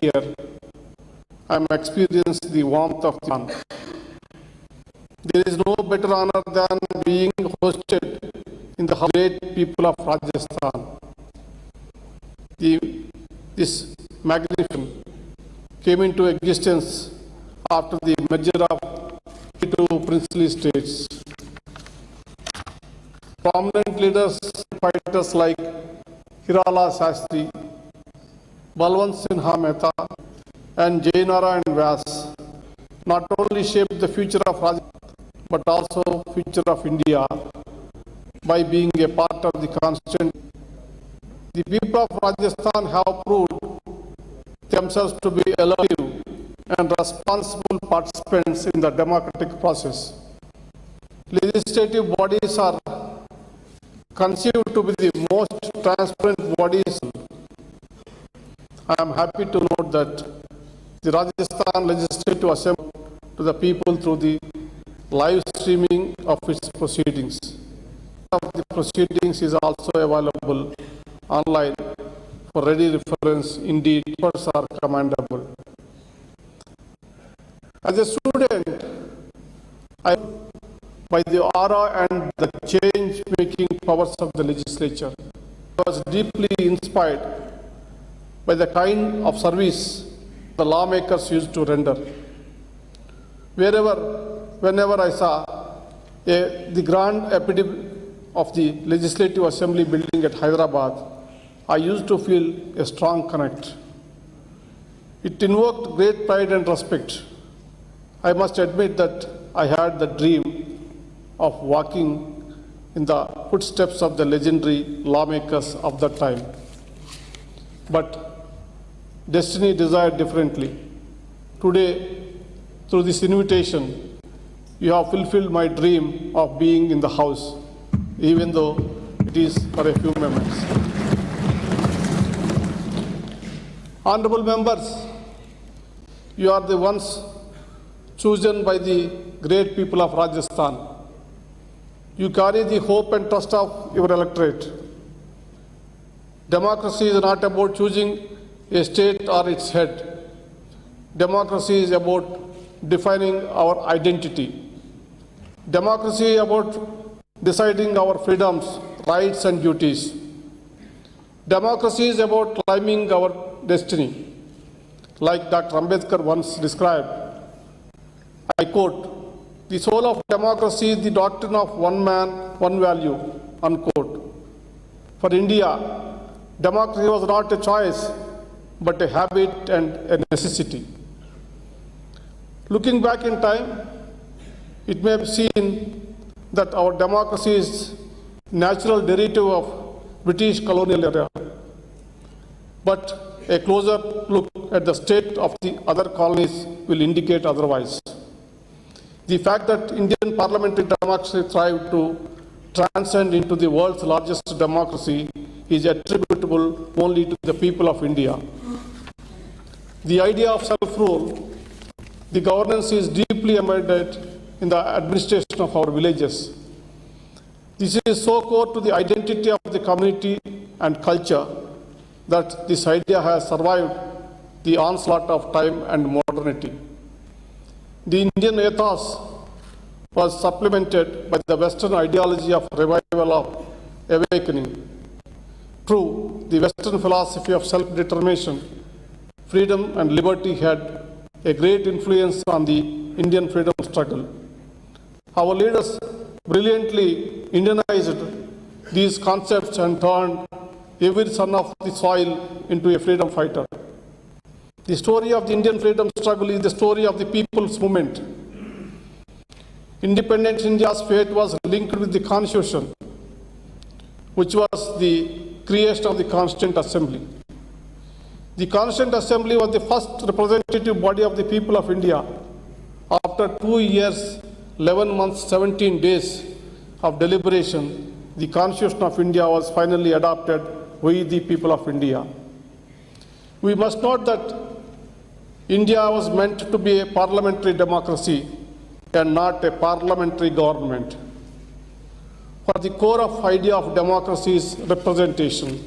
here, I am experiencing the warmth of the sun. There is no better honor than being hosted in the great people of Rajasthan. This magnificent came into existence after the merger of two princely states. Prominent leaders, fighters like Hirala Shastri, Balwant Sinha Mehta, and Jainara and Vyas not only shaped the future of Rajasthan but also future of India by being a part of the constant. The people of Rajasthan have proved themselves to be alive and responsible participants in the democratic process. Legislative bodies are conceived to be the most transparent bodies. I am happy to note that the Rajasthan Legislative Assembly to the people through the live streaming of its proceedings. The proceedings is also available online for ready reference. Indeed, efforts are commendable. As a student, by the aura and the change-making powers of the legislature, I was deeply inspired by the kind of service the lawmakers used to render. Whenever I saw the grand epitome of the Legislative Assembly building at Hyderabad, I used to feel a strong connect. It invoked great pride and respect. I must admit that I had the dream of walking in the footsteps of the legendary lawmakers of that time. But destiny desired differently. Today, through this invitation, you have fulfilled my dream of being in the House, even though it is for a few moments. Honorable members, you are the ones chosen by the great people of Rajasthan. You carry the hope and trust of your electorate. Democracy is not about choosing a state or its head. Democracy is about defining our identity. Democracy is about deciding our freedoms, rights and duties. Democracy is about climbing our destiny. Like Dr. Ambedkar once described, I quote, "The soul of democracy is the doctrine of one man, one value," unquote. For India, democracy was not a choice, but a habit and a necessity. Looking back in time, it may be seen that our democracy is natural derivative of British colonial era. But a closer look at the state of the other colonies will indicate otherwise. The fact that Indian parliamentary democracy thrived to transcend into the world's largest democracy is attributable only to the people of India. The idea of self-rule, the governance is deeply embedded in the administration of our villages. This is so core to the identity of the community and culture that this idea has survived the onslaught of time and modernity. The Indian ethos was supplemented by the Western ideology of revival of awakening. True, the Western philosophy of self-determination, freedom and liberty had a great influence on the Indian freedom struggle. Our leaders brilliantly Indianized these concepts and turned every son of the soil into a freedom fighter. The story of the Indian freedom struggle is the story of the people's movement. Independent India's fate was linked with the Constitution, which was the creation of the Constituent Assembly. The Constituent Assembly was the first representative body of the people of India. After 2 years, 11 months, 17 days of deliberation, the Constitution of India was finally adopted by the people of India. We must note that India was meant to be a parliamentary democracy and not a parliamentary government. For the core of idea of democracy is representation.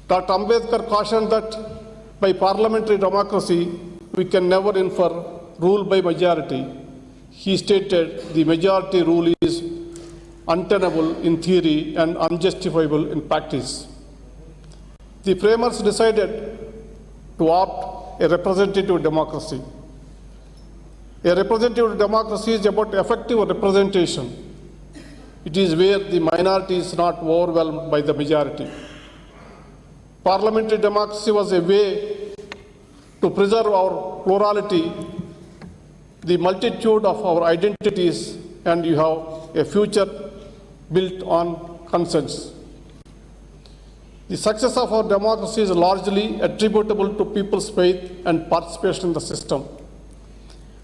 Dr. Ambedkar cautioned that By parliamentary democracy, we can never infer rule by majority. He stated the majority rule is untenable in theory and unjustifiable in practice. The framers decided to opt a representative democracy. A representative democracy is about effective representation. It is where the minority is not overwhelmed by the majority. Parliamentary democracy was a way to preserve our plurality, the multitude of our identities, and you have a future built on consensus. The success of our democracy is largely attributable to people's faith and participation in the system.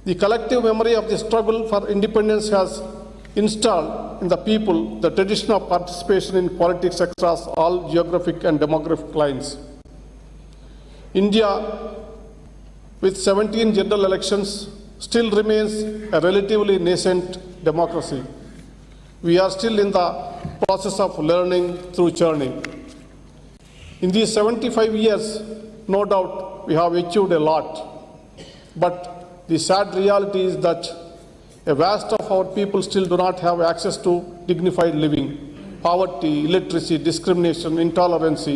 The collective memory of the struggle for independence has installed in the people the tradition of participation in politics across all geographic and demographic lines. India, with 17 general elections, still remains a relatively nascent democracy. We are still in the process of learning through churning. In these 75 years, no doubt we have achieved a lot, but the sad reality is that a vast of our people still do not have access to dignified living. Poverty, illiteracy, discrimination, intolerance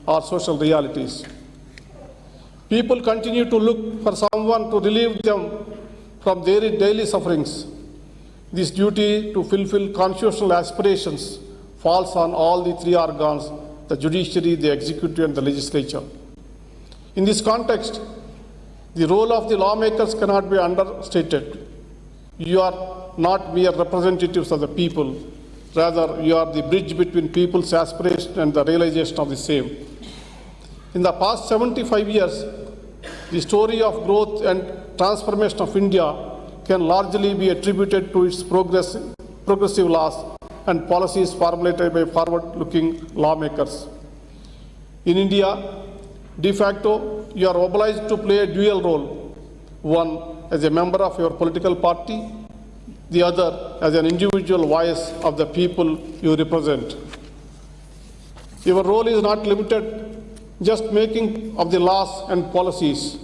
are social realities. People continue to look for someone to relieve them from their daily sufferings. This duty to fulfill constitutional aspirations falls on all the three organs, the judiciary, the executive, and the legislature. In this context, the role of the lawmakers cannot be understated. You are not mere representatives of the people. Rather, you are the bridge between people's aspiration and the realization of the same. In the past 75 years, the story of growth and transformation of India can largely be attributed to its progressive laws and policies formulated by forward-looking lawmakers. In India, de facto, you are obliged to play a dual role, one as a member of your political party, the other as an individual voice of the people you represent. Your role is not limited just making of the laws and policies.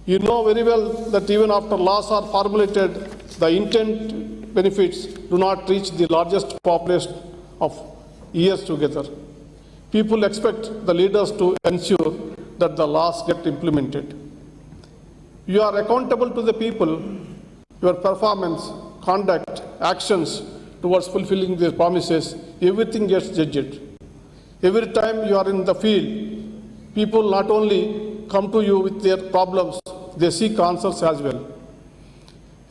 You know very well that even after laws are formulated, the intent benefits do not reach the largest population of years together. People expect the leaders to ensure that the laws get implemented. You are accountable to the people. Your performance, conduct, actions towards fulfilling their promises, everything gets judged. Every time you are in the field, people not only come to you with their problems, they seek answers as well.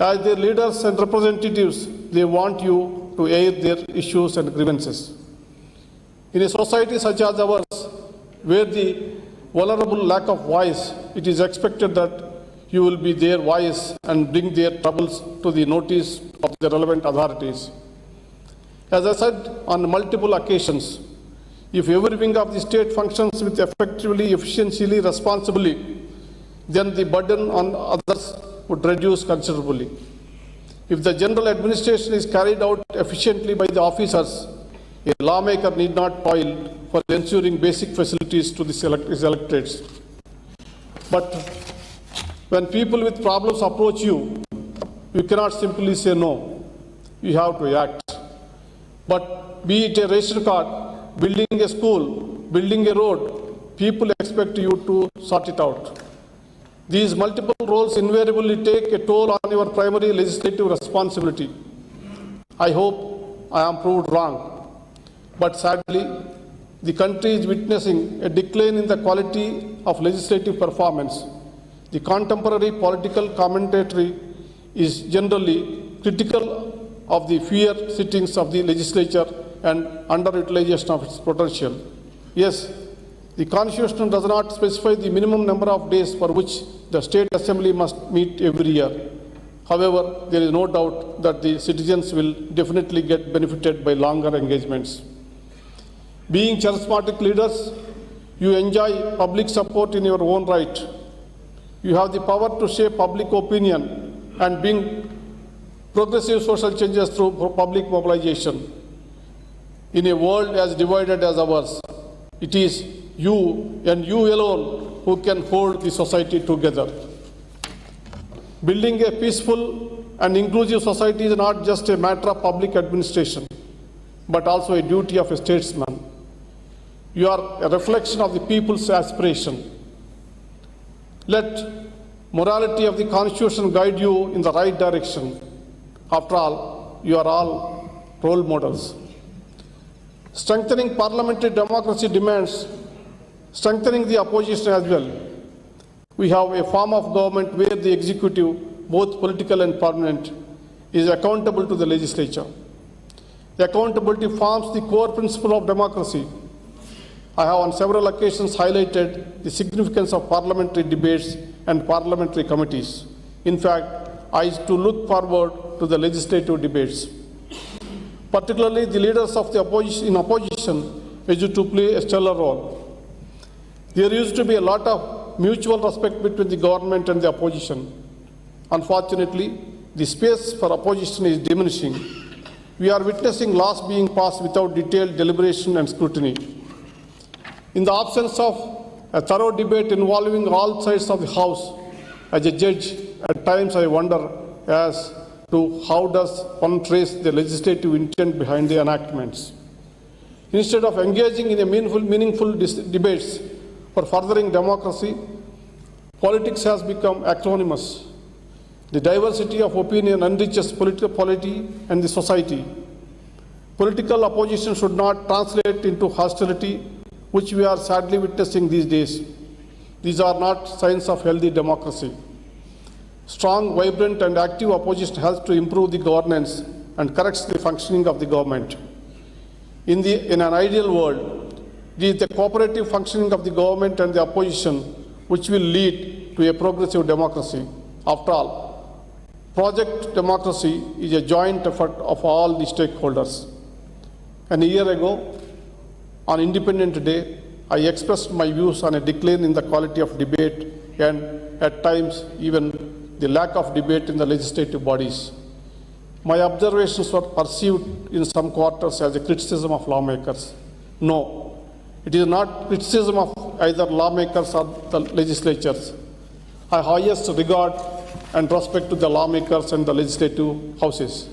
As their leaders and representatives, they want you to air their issues and grievances. In a society such as ours, where the vulnerable lack of voice, it is expected that you will be their voice and bring their troubles to the notice of the relevant authorities. As I said on multiple occasions, if every wing of the state functions with effectively, efficiently, responsibly, then the burden on others would reduce considerably. If the general administration is carried out efficiently by the officers, a lawmaker need not toil for ensuring basic facilities to his electorates. But when people with problems approach you, you cannot simply say no. You have to act. But be it a ration card, building a school, building a road, people expect you to sort it out. These multiple roles invariably take a toll on your primary legislative responsibility. I hope I am proved wrong. But sadly, the country is witnessing a decline in the quality of legislative performance. The contemporary political commentary is generally critical of the fewer sittings of the legislature and underutilization of its potential. Yes, the Constitution does not specify the minimum number of days for which the State Assembly must meet every year. However, there is no doubt that the citizens will definitely get benefited by longer engagements. Being charismatic leaders, you enjoy public support in your own right. You have the power to shape public opinion and bring progressive social changes through public mobilization. In a world as divided as ours, it is you and you alone who can hold the society together. Building a peaceful and inclusive society is not just a matter of public administration, but also a duty of a statesman. You are a reflection of the people's aspiration. Let morality of the Constitution guide you in the right direction. After all, you are all role models. Strengthening parliamentary democracy demands strengthening the opposition as well. We have a form of government where the executive, both political and permanent, is accountable to the legislature. Accountability forms the core principle of democracy. I have on several occasions highlighted the significance of parliamentary debates and parliamentary committees. In fact, I used to look forward to the legislative debates. Particularly, the leaders of the opposition used to play a stellar role. There used to be a lot of mutual respect between the government and the opposition. Unfortunately, the space for opposition is diminishing. We are witnessing laws being passed without detailed deliberation and scrutiny. In the absence of a thorough debate involving all sides of the House, as a judge, at times I wonder as to how does one trace the legislative intent behind the enactments. Instead of engaging in a meaningful debates for furthering democracy, politics has become acronymous. The diversity of opinion enriches political polity and the society. Political opposition should not translate into hostility, which we are sadly witnessing these days. These are not signs of healthy democracy. Strong, vibrant, and active opposition helps to improve the governance and corrects the functioning of the government. In an ideal world, it is the cooperative functioning of the government and the opposition which will lead to a progressive democracy. After all, project democracy is a joint effort of all the stakeholders. And a year ago, on Independence Day, I expressed my views on a decline in the quality of debate and, at times, even the lack of debate in the legislative bodies. My observations were perceived in some quarters as a criticism of lawmakers. No, it is not criticism of either lawmakers or the legislatures. I have highest regard and respect to the lawmakers and the legislative houses.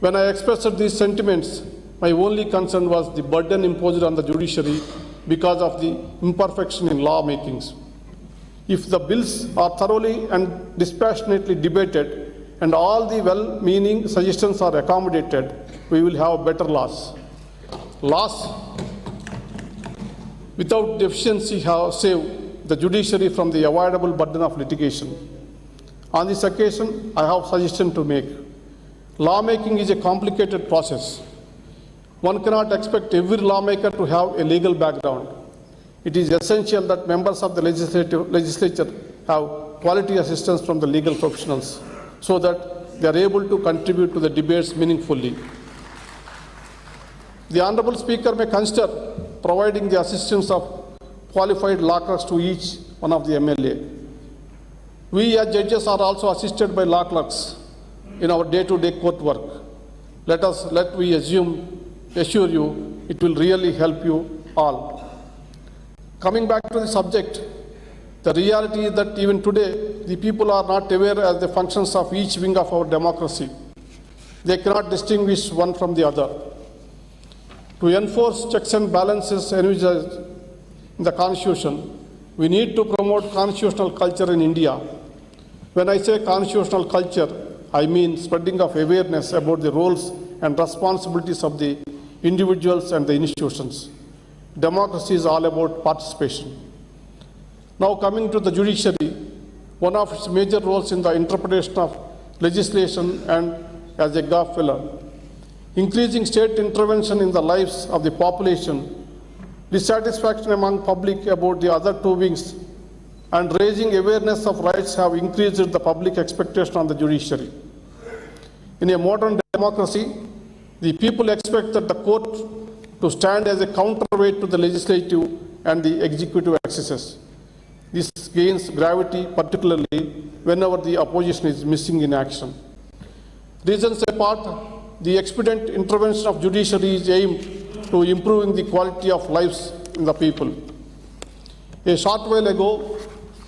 When I expressed these sentiments, my only concern was the burden imposed on the judiciary because of the imperfection in lawmakings. If the bills are thoroughly and dispassionately debated and all the well-meaning suggestions are accommodated, we will have better laws. Laws without deficiency have saved the judiciary from the avoidable burden of litigation. On this occasion, I have a suggestion to make. Lawmaking is a complicated process. One cannot expect every lawmaker to have a legal background. It is essential that members of the legislature have quality assistance from the legal professionals so that they are able to contribute to the debates meaningfully. The Honourable Speaker may consider providing the assistance of qualified law clerks to each one of the MLA. We as judges are also assisted by law clerks in our day-to-day court work. Let me assure you, it will really help you all. Coming back to the subject, the reality is that even today, the people are not aware of the functions of each wing of our democracy. They cannot distinguish one from the other. To enforce checks and balances envisaged in the Constitution, we need to promote constitutional culture in India. When I say constitutional culture, I mean spreading of awareness about the roles and responsibilities of the individuals and the institutions. Democracy is all about participation. Now coming to the judiciary, one of its major roles in the interpretation of legislation and as a gap filler. Increasing state intervention in the lives of the population, dissatisfaction among public about the other two wings, and raising awareness of rights have increased the public expectation on the judiciary. In a modern democracy, the people expect that the court to stand as a counterweight to the legislative and the executive excesses. This gains gravity particularly whenever the opposition is missing in action. Reasons apart, the expedient intervention of judiciary is aimed to improving the quality of lives in the people. A short while ago,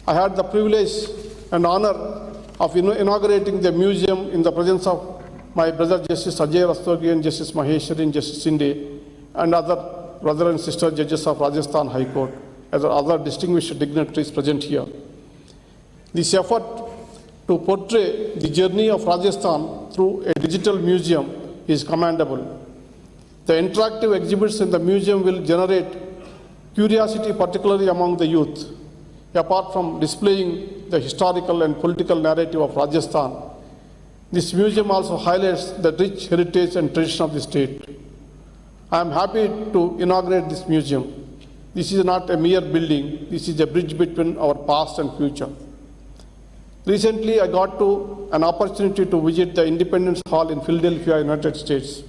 I had the privilege and honor of inaugurating the museum in the presence of my brother Justice Ajay Rastogi and Justice Maheshwari and Justice Sinde and other brother and sister judges of Rajasthan High Court, as well as other distinguished dignitaries present here. This effort to portray the journey of Rajasthan through a digital museum is commendable. The interactive exhibits in the museum will generate curiosity, particularly among the youth. Apart from displaying the historical and political narrative of Rajasthan, this museum also highlights the rich heritage and tradition of the state. I am happy to inaugurate this museum. This is not a mere building, this is a bridge between our past and future. Recently, I got an opportunity to visit the Independence Hall in Philadelphia, United States.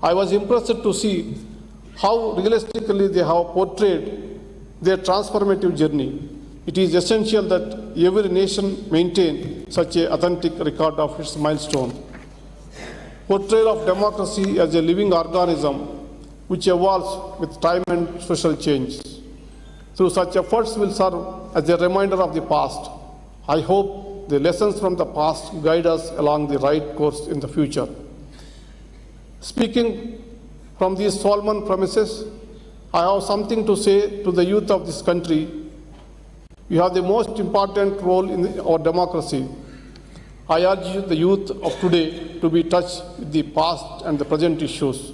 I was impressed to see how realistically they have portrayed their transformative journey. It is essential that every nation maintain such an authentic record of its milestone. Portrayal of democracy as a living organism which evolves with time and social change. Through such efforts will serve as a reminder of the past. I hope the lessons from the past guide us along the right course in the future. Speaking from these solemn premises, I have something to say to the youth of this country. You have the most important role in our democracy. I urge the youth of today to be touched with the past and the present issues.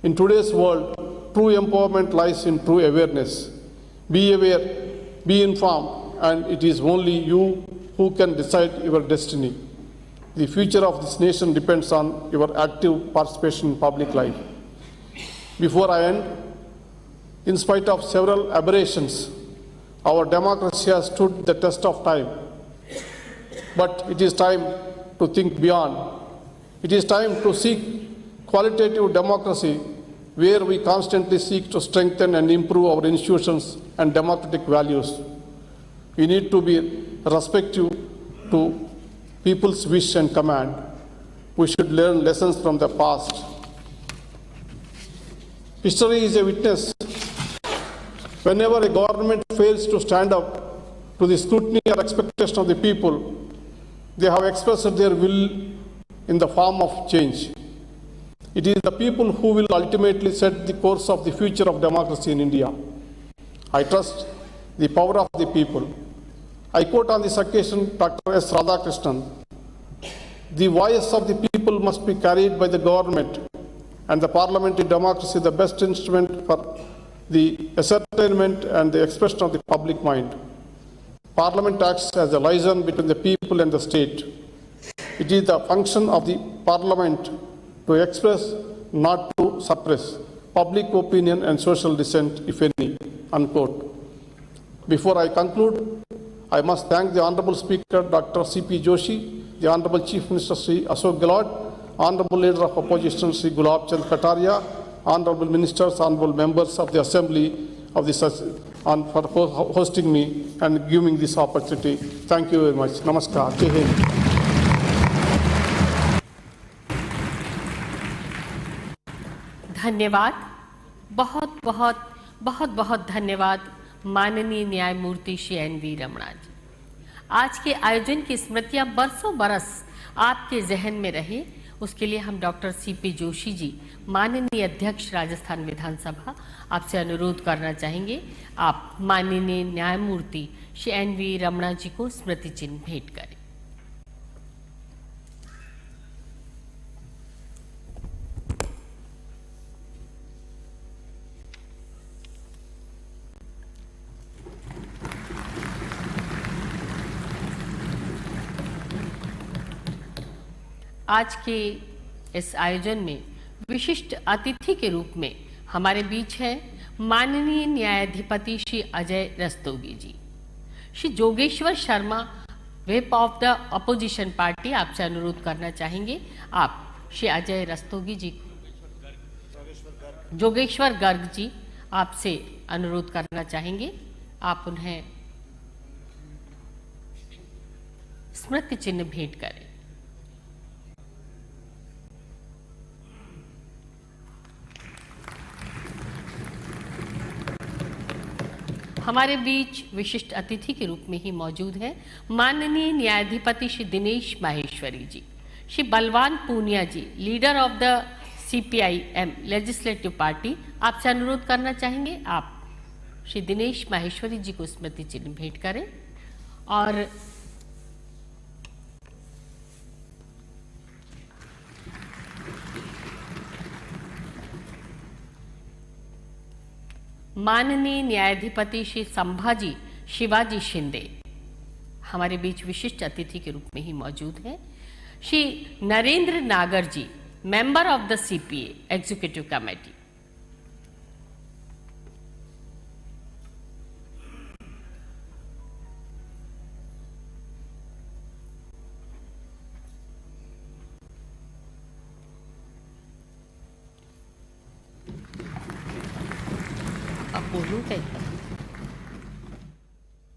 In today's world, true empowerment lies in true awareness. Be aware, be informed, and it is only you who can decide your destiny. The future of this nation depends on your active participation in public life. Before I end, in spite of several aberrations, our democracy has stood the test of time. But it is time to think beyond. It is time to seek qualitative democracy where we constantly seek to strengthen and improve our institutions and democratic values. We need to be respectful to people's wish and command. We should learn lessons from the past. History is a witness. Whenever a government fails to stand up to the scrutiny or expectation of the people, they have expressed their will in the form of change. It is the people who will ultimately set the course of the future of democracy in India. I trust the power of the people. I quote on this occasion Dr. S. Radhakrishnan, "The voice of the people must be carried by the government, and the parliamentary democracy the best instrument for the ascertainment and the expression of the public mind. Parliament acts as a liaison between the people and the state. It is the function of the parliament to express, not to suppress, public opinion and social dissent, if any." Unquote. Before I conclude, I must thank the Honorable Speaker, Dr. C.P. Joshi, the Honorable Chief Minister, Sri Ashok Gehlot, Honorable Leader of Opposition, Sri Gulab Chand Kataria, Honorable Ministers, Honorable Members of the Assembly of the for hosting me and giving this opportunity. Thank you very much. Namaskar. Jai Hind. धन्यवाद, बहुत बहुत बहुत बहुत धन्यवाद माननीय न्यायमूर्ति Shri NV. Ramana जी। आज के आयोजन की स्मृतियां बरसों बरस आपके जहन में रहे, उसके लिए हम डॉक्टर सी.पी. जोशी जी, माननीय अध्यक्ष राजस्थान विधानसभा, आपसे अनुरोध करना चाहेंगे आप माननीय न्यायमूर्ति श्री एन.वी. रमणा जी को स्मृति चिन्ह भेंट करें। आज के इस आयोजन में विशिष्ट अतिथि के रूप में हमारे बीच हैं माननीय न्यायाधिपति Shri Ajay Rastogi ji. Shri Jogeshwar Sharma, whip of the opposition party, आपसे अनुरोध करना चाहेंगे आप श्री अजय रस्तोगी जी, जोगेश्वर गर्ग जी, आपसे अनुरोध करना चाहेंगे आप उन्हें स्मृति चिन्ह भेंट करें। हमारे बीच विशिष्ट अतिथि के रूप में ही मौजूद है माननीय न्यायाधिपति Shri Dinesh Maheshwari ji, Shri Balwan Punia ji, leader of the CPIM legislative party. आपसे अनुरोध करना चाहेंगे आप श्री दिनेश माहेश्वरी जी को स्मृति चिन्ह भेंट करें। और माननीय न्यायाधिपति श्री संभाजी शिवाजी शिंदे हमारे बीच विशिष्ट अतिथि के रूप में ही मौजूद हैं। Shri Narendra Nagar ji, member of the CPA executive committee. आप बोलूं क्या?